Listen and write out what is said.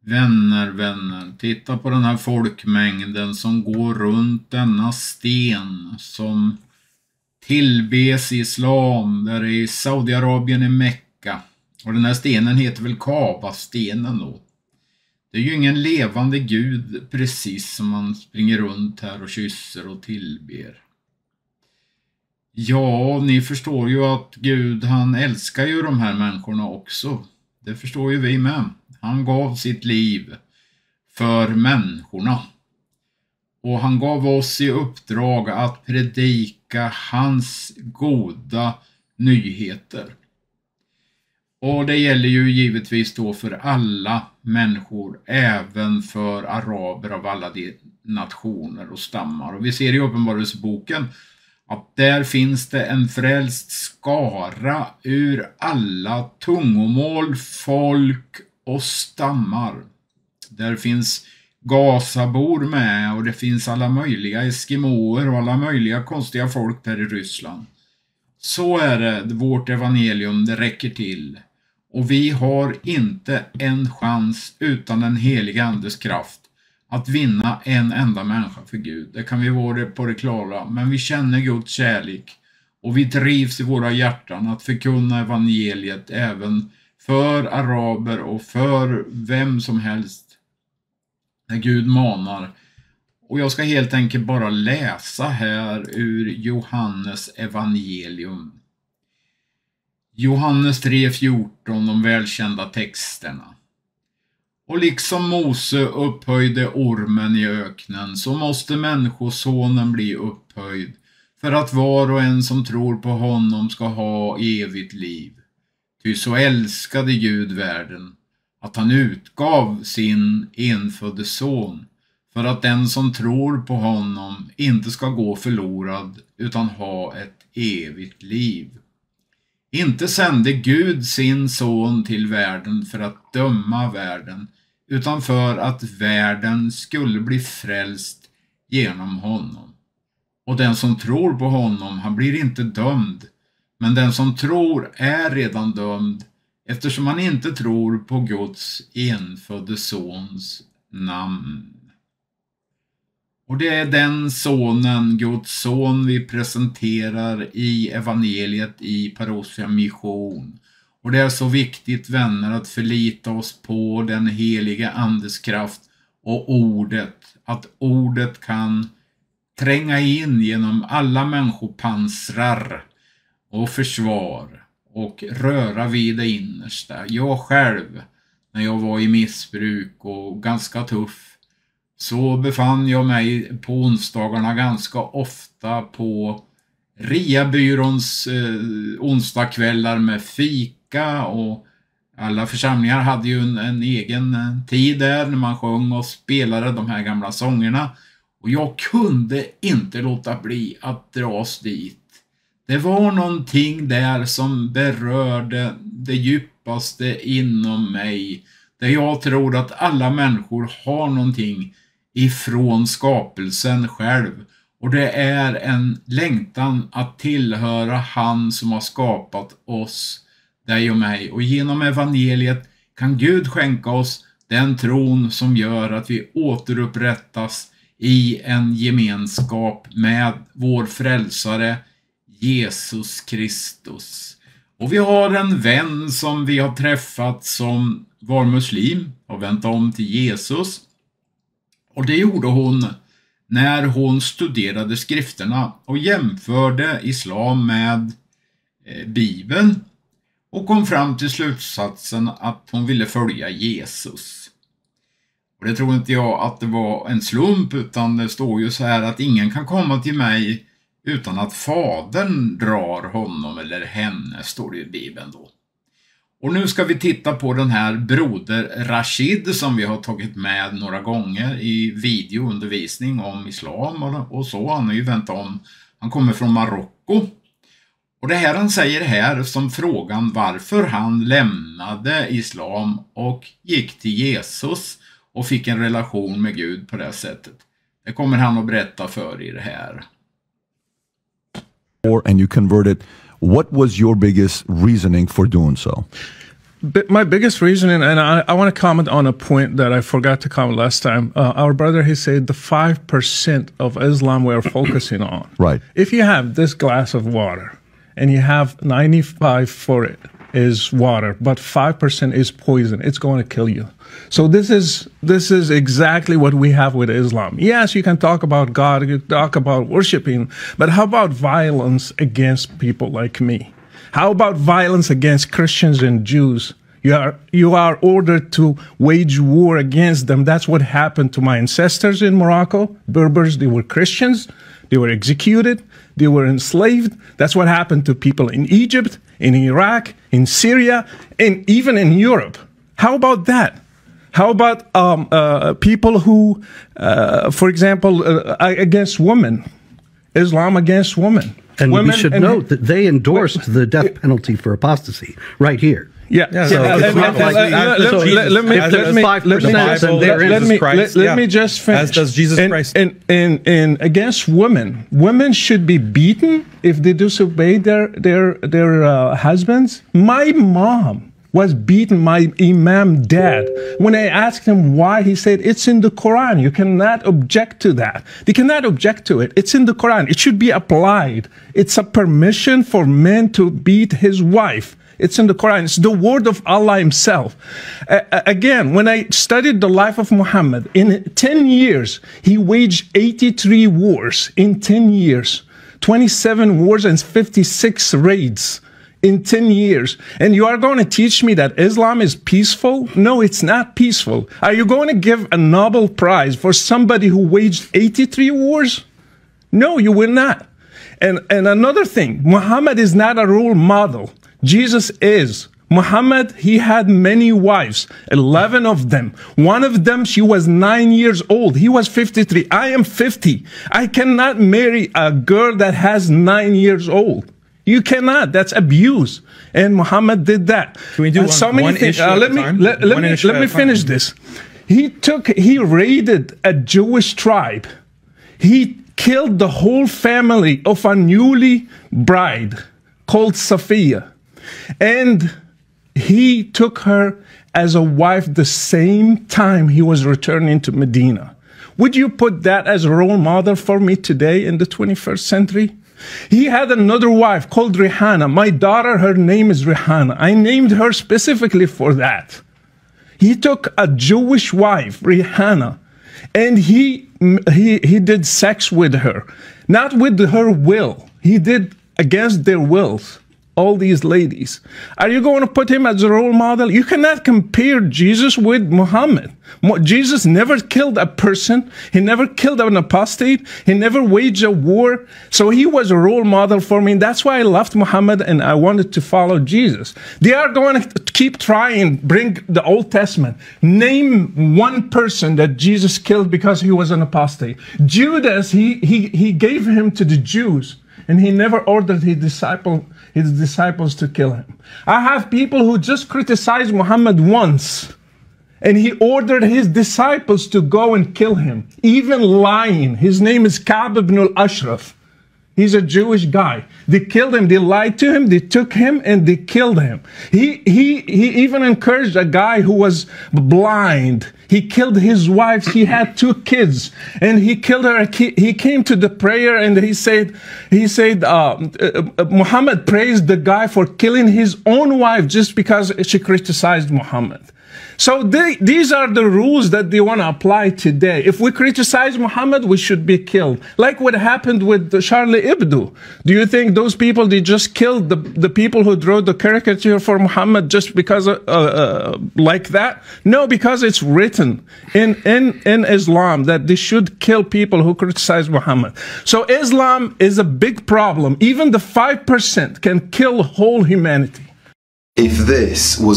Vänner, titta på den här folkmängden som går runt denna sten som tillbes i islam, där i Saudiarabien i Mekka. Och den här stenen heter väl Kaaba-stenen då. Det är ju ingen levande gud precis som man springer runt här och kysser och tillber. Ja, ni förstår ju att Gud, han älskar ju de här människorna också. Det förstår ju vi med. Han gav sitt liv för människorna. Och han gav oss i uppdrag att predika hans goda nyheter. Och det gäller ju givetvis då för alla människor, även för araber av alla de nationer och stammar. Och vi ser i Uppenbarelseboken att där finns det en frälst skara ur alla tungomål, folk och stammar. Där finns Gazabor med, och det finns alla möjliga eskimoer och alla möjliga konstiga folk där i Ryssland. Så är det, vårt evangelium, det räcker till. Och vi har inte en chans utan den heliga andes kraft att vinna en enda människa för Gud. Det kan vi vara på det klara, men vi känner Guds kärlek och vi drivs i våra hjärtan att förkunna evangeliet även för araber och för vem som helst när Gud manar. Och jag ska helt enkelt bara läsa här ur Johannes evangelium. Johannes 3:14, de välkända texterna. Och liksom Mose upphöjde ormen i öknen, så måste människosonen bli upphöjd, för att var och en som tror på honom ska ha evigt liv. Ty så älskade Gud världen, att han utgav sin enfödde son, för att den som tror på honom inte ska gå förlorad, utan ha ett evigt liv. Inte sände Gud sin son till världen för att döma världen, utan för att världen skulle bli frälst genom honom. Och den som tror på honom, han blir inte dömd, men den som tror är redan dömd, eftersom han inte tror på Guds enfödde sons namn. Och det är den sonen, Guds son, vi presenterar i evangeliet i Parousia mission. Och det är så viktigt, vänner, att förlita oss på den heliga andes kraft och ordet. Att ordet kan tränga in genom alla människopansrar och försvar och röra vid det innersta. Jag själv, när jag var i missbruk och ganska tuff, så befann jag mig på onsdagarna ganska ofta på Riabyråns onsdagskvällar med fika, och alla församlingar hade ju en egen tid där när man sjöng och spelade de här gamla sångerna, och jag kunde inte låta bli att dras dit. Det var någonting där som berörde det djupaste inom mig, där jag tror att alla människor har någonting ifrån skapelsen själv, och det är en längtan att tillhöra han som har skapat oss, dig och mig. Och genom evangeliet kan Gud skänka oss den tron som gör att vi återupprättas i en gemenskap med vår frälsare Jesus Kristus. Och vi har en vän som vi har träffat som var muslim och vänt om till Jesus. Och det gjorde hon när hon studerade skrifterna och jämförde islam med Bibeln och kom fram till slutsatsen att hon ville följa Jesus. Och det tror inte jag att det var en slump, utan det står ju så här att ingen kan komma till mig utan att fadern drar honom eller henne, står det i Bibeln då. Och nu ska vi titta på den här Broder Rashid som vi har tagit med några gånger i videoundervisning om islam och så. Han har ju vänt om. Han kommer från Marocko. Och det här han säger här som frågan varför han lämnade islam och gick till Jesus och fick en relation med Gud på det sättet. Det kommer han att berätta för i det här. And you converted. What was your biggest reasoning for doing so? my biggest reason, and I want to comment on a point that I forgot to comment last time. Our brother, he said the 5% of Islam we're focusing on. Right. If you have this glass of water and you have 95 for it is water, but 5% is poison, it's going to kill you. So this is exactly what we have with Islam. Yes, you can talk about God, you can talk about worshiping, but how about violence against people like me? How about violence against Christians and Jews? You are ordered to wage war against them. That's what happened to my ancestors in Morocco. Berbers, they were Christians. They were executed. They were enslaved. That's what happened to people in Egypt, in Iraq, in Syria, and even in Europe. How about that? How about people who, for example, against women, Islam against women? And we should note that they endorsed the death penalty for apostasy right here. Yeah. Let me just finish. As does Jesus Christ. And against women, women should be beaten if they disobey their husbands. My mom was beaten, my imam dad. When I asked him why, he said, it's in the Quran. You cannot object to that. They cannot object to it. It's in the Quran. It should be applied. It's a permission for men to beat his wife. It's in the Quran. It's the word of Allah himself. Again, when I studied the life of Muhammad, in 10 years, he waged 83 wars in 10 years, 27 wars and 56 raids. In 10 years. And you are going to teach me that Islam is peaceful? No, it's not peaceful. Are you going to give a Nobel Prize for somebody who waged 83 wars? No, you will not. And another thing, Muhammad is not a role model. Jesus is. Muhammad, he had many wives, 11 of them. One of them, she was 9 years old. He was 53. I am 50. I cannot marry a girl that has 9 years old. You cannot. That's abuse. And Muhammad did that. Can we do one issue at a time? Let me finish this. He raided a Jewish tribe. He killed the whole family of a newly bride called Safiya. And he took her as a wife the same time he was returning to Medina. Would you put that as a role model for me today in the 21st century? He had another wife called Rihanna. My daughter, her name is Rihanna. I named her specifically for that. He took a Jewish wife, Rihanna, and he did sex with her. Not with her will. He did against their wills. All these ladies. Are you going to put him as a role model? You cannot compare Jesus with Muhammad. Jesus never killed a person. He never killed an apostate. He never waged a war. So he was a role model for me. That's why I loved Muhammad and I wanted to follow Jesus. They are going to keep trying, bring the Old Testament. Name one person that Jesus killed because he was an apostate. Judas, he gave him to the Jews. And he never ordered his disciples to kill him. I have people who just criticized Muhammad once, and he ordered his disciples to go and kill him, even lying. His name is Ka'b ibn al-Ashraf. He's a Jewish guy. They killed him. They lied to him. They took him and they killed him. He even encouraged a guy who was blind. He killed his wife. He had 2 kids and he killed her. He came to the prayer and he said, Muhammad praised the guy for killing his own wife just because she criticized Muhammad. So these are the rules that they want to apply today. If we criticize Muhammad, we should be killed. Like what happened with Charlie Hebdo. Do you think those people, they just killed the people who drew the caricature for Muhammad just because like that? No, because it's written in Islam that they should kill people who criticize Muhammad. So Islam is a big problem. Even the 5% can kill whole humanity. If this was